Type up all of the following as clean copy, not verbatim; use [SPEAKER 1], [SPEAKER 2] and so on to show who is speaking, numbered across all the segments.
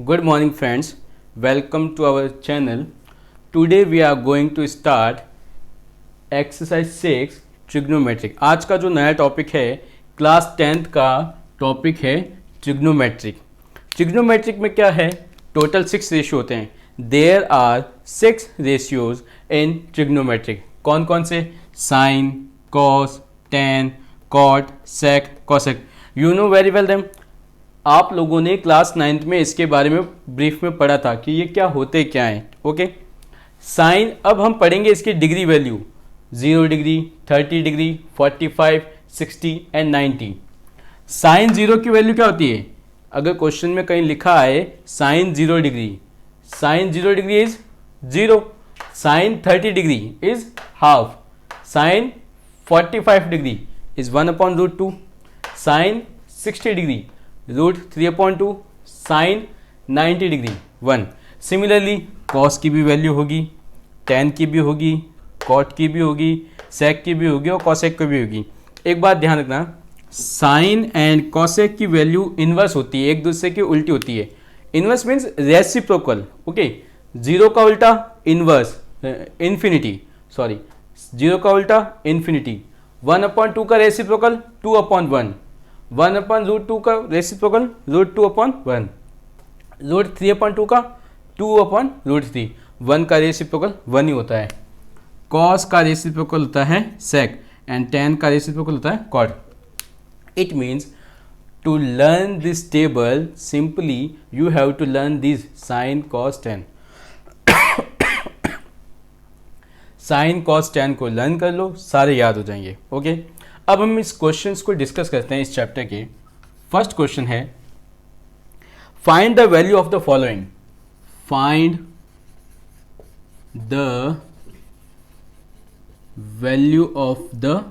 [SPEAKER 1] Good morning friends, welcome to our channel. Today we are going to start exercise 6 trigonometric. आज का जो नया topic है class 10th का टॉपिक है ट्रिग्नोमेट्रिक। ट्रिग्नोमेट्रिक में क्या है, टोटल 6 रेशियो होते हैं। There are 6 ratios in trigonometric. कौन कौन से? Sine, cos, tan, cot, sec, cosec. You know very well them. आप लोगों ने क्लास 9th में इसके बारे में ब्रीफ में पढ़ा था कि ये क्या होते क्या हैं। ओके, साइन अब हम पढ़ेंगे इसकी degree value 0 degree, 30 degree, 45, 60 and 90। Sine 0 की वैल्यू क्या होती है? अगर क्वेश्चन में कहीं लिखा है sine 0 degree, sine 0 degree is 0, sine 30 degree is half, sine 45 degree is 1/√2, sine 60 degree √3/2, sine 90 degree 1। Similarly cos की भी वैल्यू होगी, टेन की भी होगी, कॉट की भी होगी, सेक की भी होगी और कॉसेक की भी होगी। एक बात ध्यान रखना, साइन एंड कॉसेक की वैल्यू इनवर्स होती है, एक दूसरे की उल्टी होती है। Inverse means reciprocal. ओके, 0 का उल्टा इनवर्स इन्फिनिटी, सॉरी 0 का उल्टा इन्फिनिटी, 1/2 का रेसिप्रोकल 2/1, 1/√2 का रेसिप्रोकल √2/1, √3/2 का 2/√3, 1 का रेसिप्रोकल 1 ही होता है। कॉस का रेसिप्रोकल होता है सेक एंड टेन का रेसिप्रोकल होता है cot. It means to learn this table simply you have to learn this sine cos tan. Sine cos tan को लर्न कर लो, सारे याद हो जाएंगे। ओके, अब हम इस क्वेश्चंस को डिस्कस करते हैं इस चैप्टर के। फर्स्ट क्वेश्चन है, find the value of the following. Find the value of the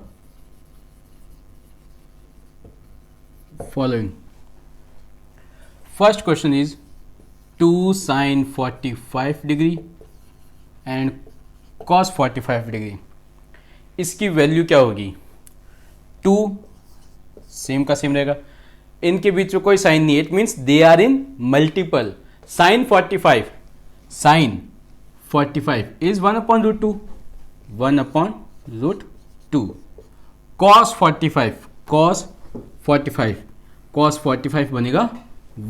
[SPEAKER 1] following. First question is 2 sine 45 degree and cos 45 degree. इसकी वैल्यू क्या होगी? 2 सेम का सेम रहेगा, इनके बीच में कोई साइन नहीं है, it means they are in multiple. Sine 45 is 1/√2, 1/√2। Cos 45 बनेगा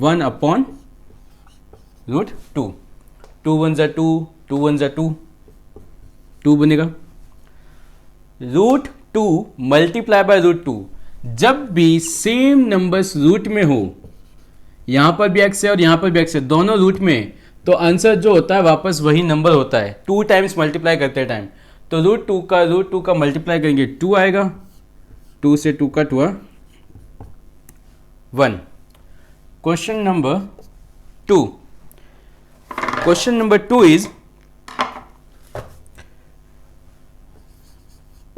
[SPEAKER 1] 1/√2। 2 1 जा 2, 2 1 जा 2, 2 बनेगा। √2 मल्टीप्लाई बाय √2। जब भी सेम नंबर्स रूट में हो, यहां पर भी एक्स है और यहां पर भी एक्स है, दोनों रूट में, तो आंसर जो होता है वापस वही नंबर होता है 2 टाइम्स मल्टीप्लाई करते टाइम। तो √2 का मल्टीप्लाई करेंगे 2 आएगा, 2 से 2 कट हुआ 1। Question number 2 is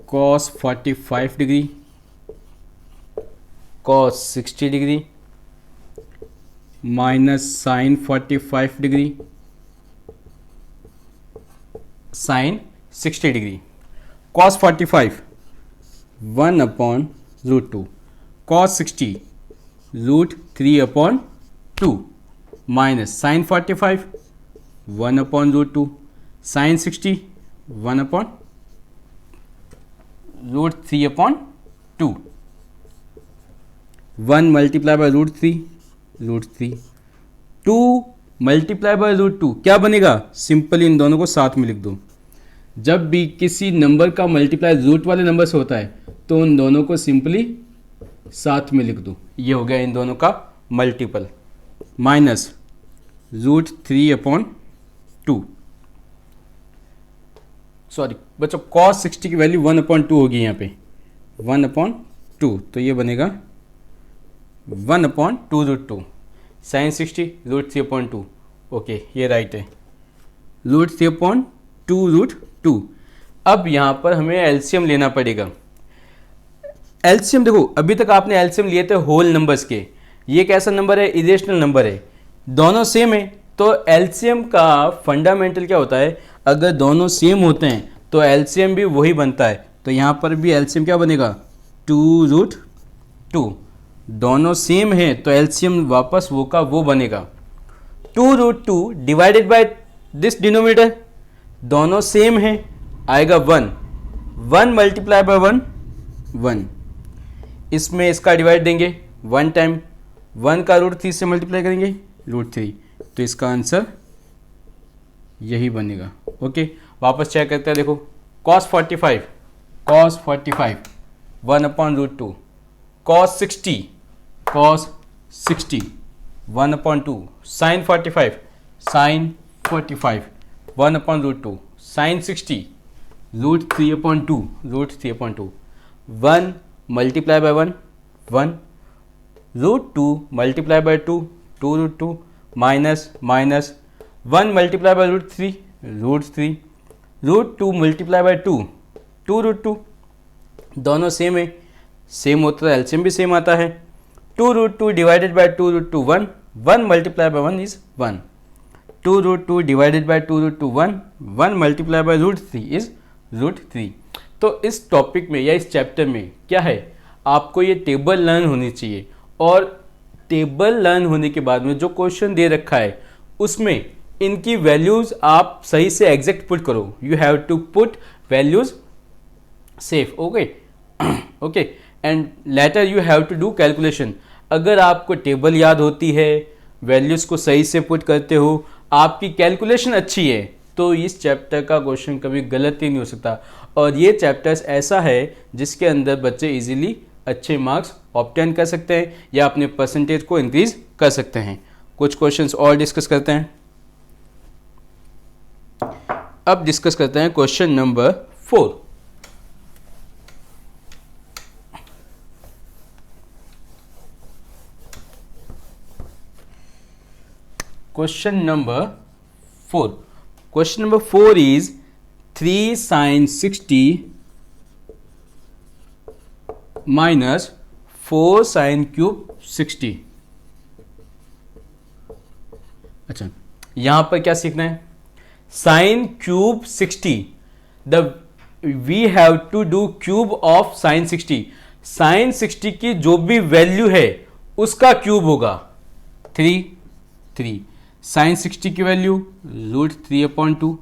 [SPEAKER 1] cos 45 degree, cos 60 degree minus sine 45 degree, sine 60 degree. cos 45 1/√2, cos 60 √3/2 minus sine 45 1/√2, sine 60 1/√3/2। 1 multiply by √3, 2 multiply by √2 क्या बनेगा? सिंपली इन दोनों को साथ में लिख दो। जब भी किसी नंबर का मल्टीप्लाई रूट वाले नंबर से होता है तो उन दोनों को सिंपली साथ में लिख दो। ये हो गया इन दोनों का मल्टीपल, माइनस √3/2। सॉरी बच्चों, cos 60 की वैल्यू 1/2 होगी यहाँ पे, 1/2, तो ये बनेगा 1/2√2, साइन 60 √3/2। ओके, ये राइट है, √3/2√2। अब यहाँ पर हमें एलसीएम लेना पड़ेगा। एलसीएम देखो, अभी तक आपने एलसीएम लिए थे होल नंबर्स के, ये कैसा नंबर है? इरेशनल नंबर है, दोनों सेम है। तो एलसीएम का फंडामेंटल क्या होता है? अगर दोनों सेम होते हैं तो एलसीएम भी वही बनता है। तो यहाँ पर भी एलसीएम क्या बनेगा? 2√2। दोनों सेम है तो एलसीएम वापस वो का वो बनेगा। 2√2 डिवाइडेड बाय दिस डिनोमिनेटर, दोनों सेम है, आएगा 1, 1 मल्टीप्लाई बाय 1, 1, इसमें इसका डिवाइड देंगे 1 टाइम, 1 का √3 से मल्टीप्लाई करेंगे √3, तो इसका आंसर यही बनेगा। ओके, वापस चेक करते हैं, देखो cos 45, 1/√2, cos 60, 1/2, sin 45, 1/√2, sin 60, √3/2, 1 multiply bye 1, 1, √2 multiply by 2, 2√2, minus 1 multiply by √3, √2 multiply by 2, 2√2, दोनों सेम है, सेम होता है एलसीएम भी सेम आता है, 2√2 divided by 2√2, 1, 1 multiply bye 1 is 1, 2√2 divided by 2√2, 1, 1 multiply by √3 is √3। तो इस टॉपिक में या इस चैप्टर में क्या है, आपको ये टेबल लर्न होनी चाहिए, और टेबल लर्न होने के बाद में जो क्वेश्चन दे रखा है उसमें इनकी वैल्यूज आप सही से एग्जैक्ट पुट करो, you have to put values safe, okay okay, and later you have to do calculation. अगर आपको टेबल याद होती है, वैल्यूज को सही से पुट करते हो, आपकी कैलकुलेशन अच्छी है, तो इस चैप्टर का क्वेश्चन कभी गलत ही नहीं हो सकता। और ये चैप्टर्स ऐसा है जिसके अंदर बच्चे इजीली अच्छे मार्क्स ऑब्टेन कर सकते हैं या अपने परसेंटेज को इंक्रीज कर सकते हैं। कुछ क्वेश्चंस और डिस्कस करते हैं। अब डिस्कस करते हैं question number 4। Question number 4. Question number 4 is 3 sin 60 minus 4 sin cube 60. अच्छा, यहां पर क्या सीखना है? Sin cube 60. We have to do cube of sin 60. Sin 60 की जो भी वैल्यू है उसका क्यूब होगा 3 साइन 60 की value √3/2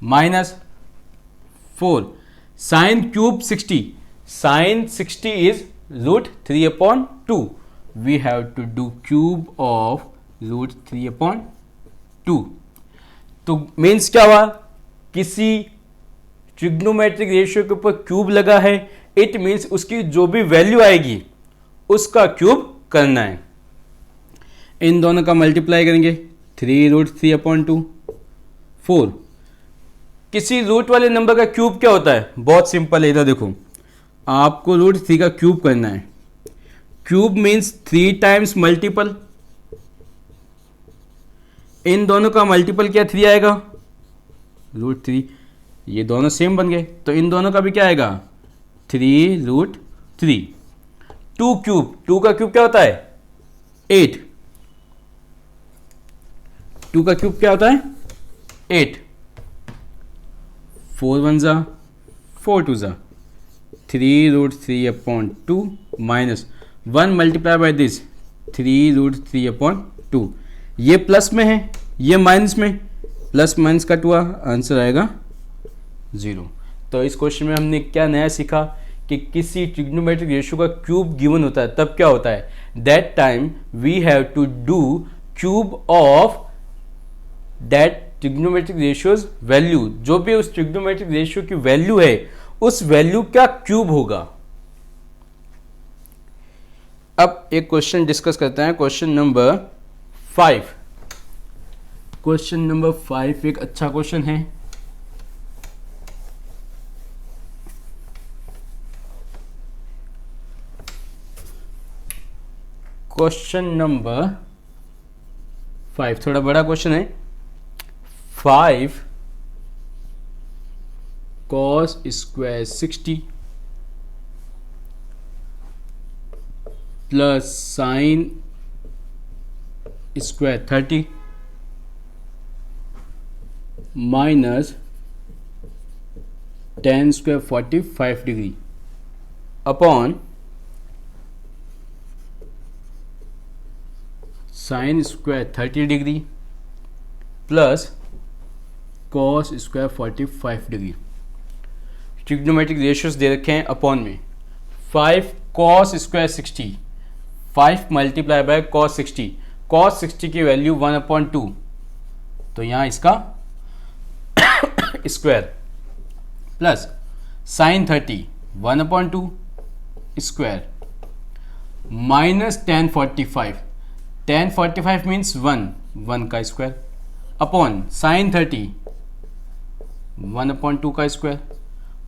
[SPEAKER 1] minus 4 sine cube 60, sine 60 is √3/2, we have to do cube of √3/2। तो मीन्स क्या हुआ, किसी ट्रिग्नोमेट्रिक रेशियो के ऊपर क्यूब लगा है, इट मीन्स उसकी जो भी वैल्यू आएगी उसका क्यूब करना है। इन दोनों का मल्टीप्लाई करेंगे 3√3/2, 4। किसी रूट वाले नंबर का क्यूब क्या होता है? बहुत सिंपल है, इधर देखो, आपको √3 का क्यूब करना है। क्यूब मीन्स 3 टाइम्स मल्टीपल, इन दोनों का मल्टीपल क्या 3 आएगा, √3, ये दोनों सेम बन गए, तो इन दोनों का भी क्या आएगा 3√3। 2 क्यूब, 2 का क्यूब क्या होता है 8, 2 का क्यूब क्या होता है 8, 4 1 जा 4 2 जा 3√3/2 माइनस 1 मल्टीप्लाई बाय दिस 3√3/2। ये प्लस में है, ये माइनस में, प्लस माइनस कट हुआ, आंसर आएगा 0। तो इस क्वेश्चन में हमने क्या नया सीखा कि किसी ट्रिग्नोमेट्रिक रेशियो का क्यूब गिवन होता है तब क्या होता है, that time we have to do cube of that trigonometric ratios value, जो भी उस ट्रिग्नोमेट्रिक रेशियो की वैल्यू है उस वैल्यू का क्यूब होगा। अब एक क्वेश्चन डिस्कस करते हैं, क्वेश्चन नंबर 5। क्वेश्चन नंबर 5 एक अच्छा क्वेश्चन है। क्वेश्चन नंबर 5 थोड़ा बड़ा क्वेश्चन है। 5 cos square 60 plus sin square 30 minus tan square 45 degree upon sine square 30 degree plus cos square 45 degree. Trigonometric ratios दे रखे हैं अपॉन में 5 cos square 60, 5 multiply by cos 60, cos 60 की वैल्यू 1/2, तो यहाँ इसका square plus sine 30 1/2 square minus tan 45 means 1 का square upon sine 30 1/2 का स्क्वायर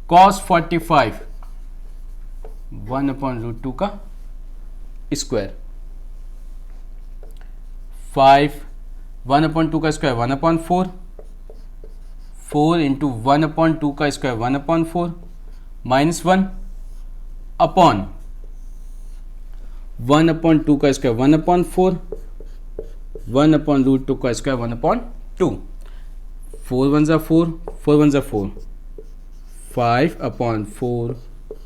[SPEAKER 1] कॉस 45 1/√2 का स्क्वायर 5 1/2 का स्क्वायर 1/4, 4 इंटू 1/2 का स्क्वायर 1/4 माइनस 1 अपॉन 1/2 का स्क्वायर 1/4, 1/√2 का स्क्वायर 1/2, 4 1 जा 4, 4 1 जा 4, 5/4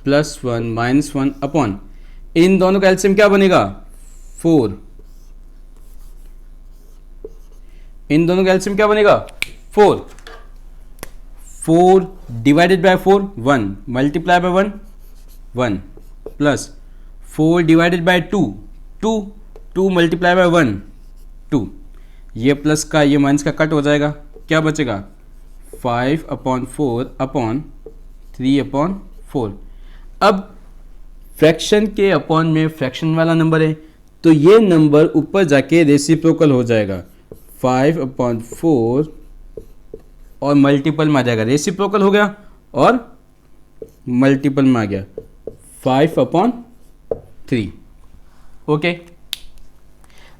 [SPEAKER 1] प्लस 1 माइनस 1 अपॉन, इन दोनों का एलसीएम क्या बनेगा 4, इन दोनों का एलसीएम क्या बनेगा 4, 4 divided by 4 1 multiply bye 1 1 plus 4 divided by 2 2 multiply bye 1 2, ये प्लस का ये माइनस का कट हो जाएगा, क्या बचेगा 5/4 अपॉन 3/4। अब फ्रैक्शन के अपॉन में फ्रैक्शन वाला नंबर है तो ये नंबर ऊपर जाके रेसिप्रोकल हो जाएगा, 5/4 और मल्टीपल में आ जाएगा, रेसिप्रोकल हो गया और मल्टीपल में आ गया 5/3। ओके,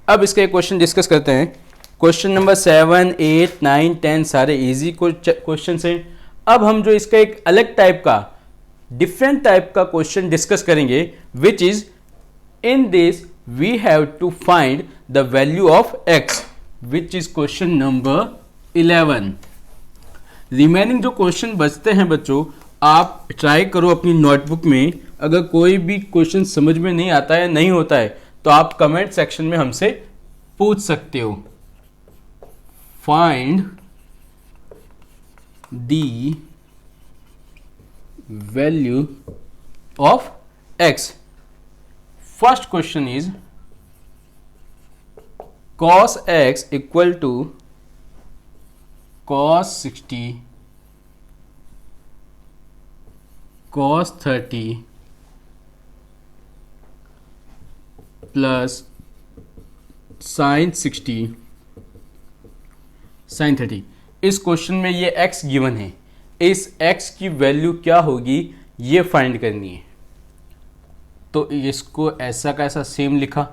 [SPEAKER 1] अब इसका एक क्वेश्चन डिस्कस करते हैं। क्वेश्चन नंबर 7 8 9 10 सारे इजी क्वेश्चन हैं। अब हम जो इसका एक अलग टाइप का डिफरेंट टाइप का क्वेश्चन डिस्कस करेंगे, which is in this we have to find the value of x, which is question number 11। Remaining जो क्वेश्चन बचते हैं बच्चों, आप ट्राई करो अपनी नोटबुक में, अगर कोई भी क्वेश्चन समझ में नहीं आता है नहीं होता है तो आप कमेंट सेक्शन में हमसे पूछ सकते हो। Find the value of x। First question is cos x equal to cos 60 cos 30 plus sin 60 sin 30। इस क्वेश्चन में ये x गिवन है, इस x की वैल्यू क्या होगी ये फाइंड करनी है। तो इसको ऐसा का ऐसा सेम लिखा,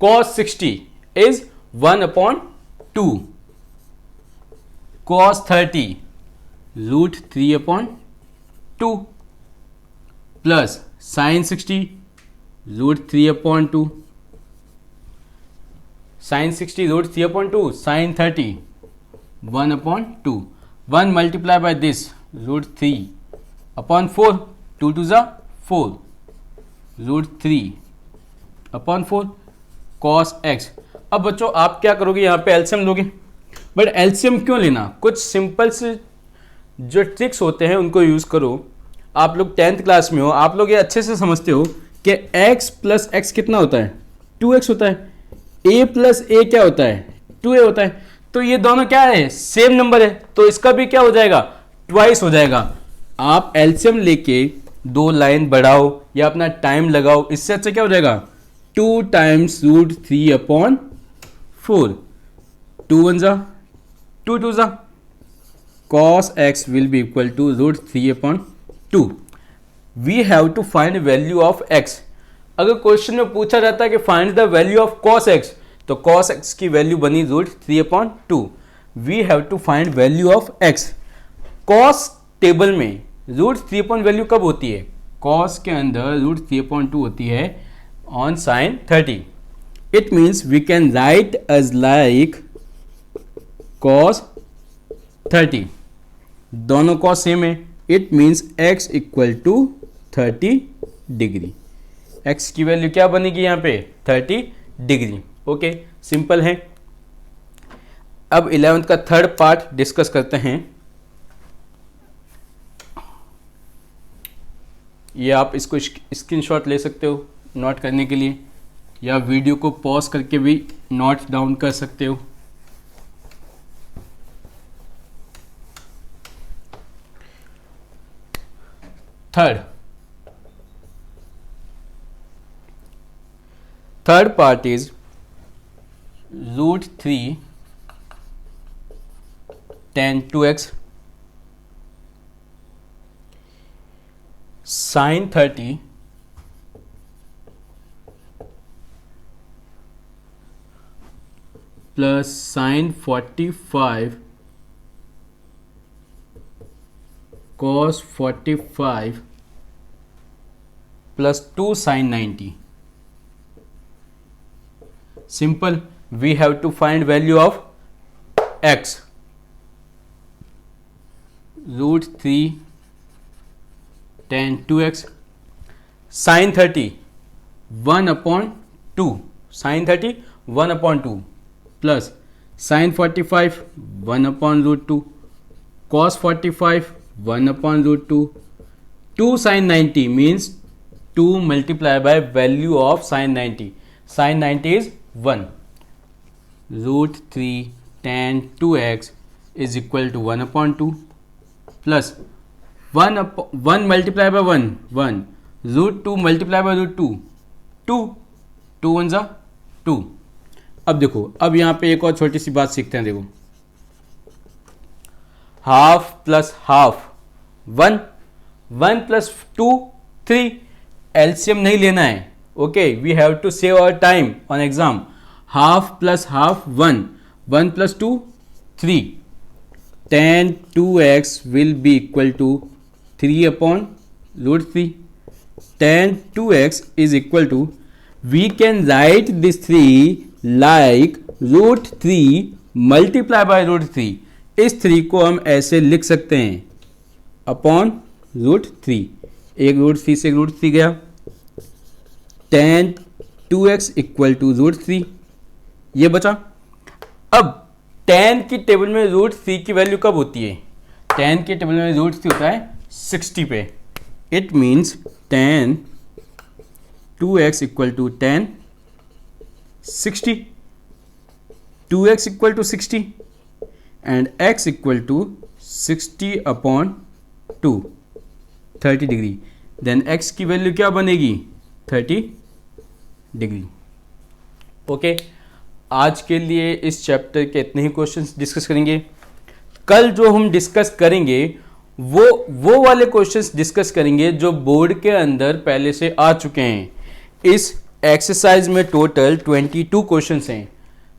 [SPEAKER 1] cos 60 is 1/2, cos 30 √3/2 plus sin 60 √3/2, sin 60 √3/2, sin 30 1/2, 1 multiply by this √3/4, 2 2 जा 4 √3/4 cos x। अब बच्चों आप क्या करोगे, यहाँ पे एलसीएम लोगे, बट एलसीएम क्यों लेना, कुछ सिंपल से जो ट्रिक्स होते हैं उनको यूज़ करो। आप लोग 10th क्लास में हो, आप लोग ये अच्छे से समझते हो कि x प्लस x कितना होता है 2x होता है, a प्लस a क्या होता है 2a होता है, तो ये दोनों क्या है सेम नंबर है, तो इसका भी क्या हो जाएगा ट्वाइस हो जाएगा। आप एलसीएम लेके 2 लाइन बढ़ाओ या अपना टाइम लगाओ, इससे अच्छा क्या हो जाएगा 2 टाइम्स √3/4, 2 1 जा 2 2 जा, cos x will be equal to √3/2। We have to find value of x। अगर क्वेश्चन में पूछा जाता है कि find the value of cos x, तो cos x की वैल्यू बनी √3/2। We have to find value of x। cos table में √3 वैल्यू कब होती है, cos के अंदर √3/2 होती है on sin 30। It means we can write as like cos 30, दोनों cos सेम है, it means x equal to 30 degree. x की वैल्यू क्या बनेगी यहाँ पे 30 डिग्री। ओके, सिंपल है। अब 11th का थर्ड पार्ट डिस्कस करते हैं। ये आप इसको स्क्रीनशॉट ले सकते हो नोट करने के लिए, या वीडियो को पॉज करके भी नोट डाउन कर सकते हो। Third part is √3 tan 2x sin 30 plus sin 45 cos 45 plus 2 sin 90. Simple. We have to find value of x. √3 tan 2x sin 30 1/2 sin 30 1/2 plus sin 45 1/√2 cos 45 1/√2 2 sin 90 means 2 multiplied by value of sin 90. Sin 90 is 1. √3 tan 2x is equal to 1/2 plus 1 multiplied by 1 1 √2 multiplied by √2 2 2 1 जा 2। अब देखो, अब यहाँ पे एक और छोटी सी बात सीखते हैं। देखो, half plus half 1 1 plus 2 3, LCM नहीं लेना है। Okay, we have to save our time on exam. Half plus half 1 1 plus 2 3, tan 2x will be equal to 3/√3. tan 2x is equal to, we can write this 3 like √3 multiply by √3. इस 3 को हम ऐसे लिख सकते हैं upon √3, एक √3 से √3 गया, tan 2x इक्वल टू √3 ये बचा। अब tan की टेबल में √3 की वैल्यू कब होती है? tan की टेबल में √3 होता है 60 पे। It means tan 2x equal to tan 60, 2x equal to 60 and x equal to 60/2 30 degree. Then x की वैल्यू क्या बनेगी? 30 डिग्री। ओके, आज के लिए इस चैप्टर के इतने ही क्वेश्चंस डिस्कस करेंगे। कल जो हम डिस्कस करेंगे वो वाले क्वेश्चंस डिस्कस करेंगे जो बोर्ड के अंदर पहले से आ चुके हैं। इस एक्सरसाइज में टोटल 22 क्वेश्चंस हैं,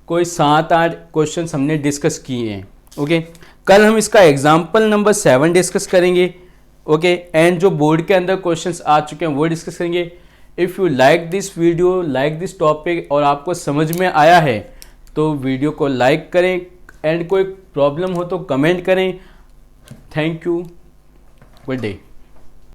[SPEAKER 1] कोई 7-8 क्वेश्चंस हमने डिस्कस किए हैं। ओके, कल हम इसका एग्जाम्पल नंबर 7 डिस्कस करेंगे। ओके, एंड जो बोर्ड के अंदर क्वेश्चंस आ चुके हैं वो डिस्कस करेंगे। If you like this video, like this topic और आपको समझ में आया है तो वीडियो को लाइक करें, एंड कोई प्रॉब्लम हो तो कमेंट करें। Thank you, good day.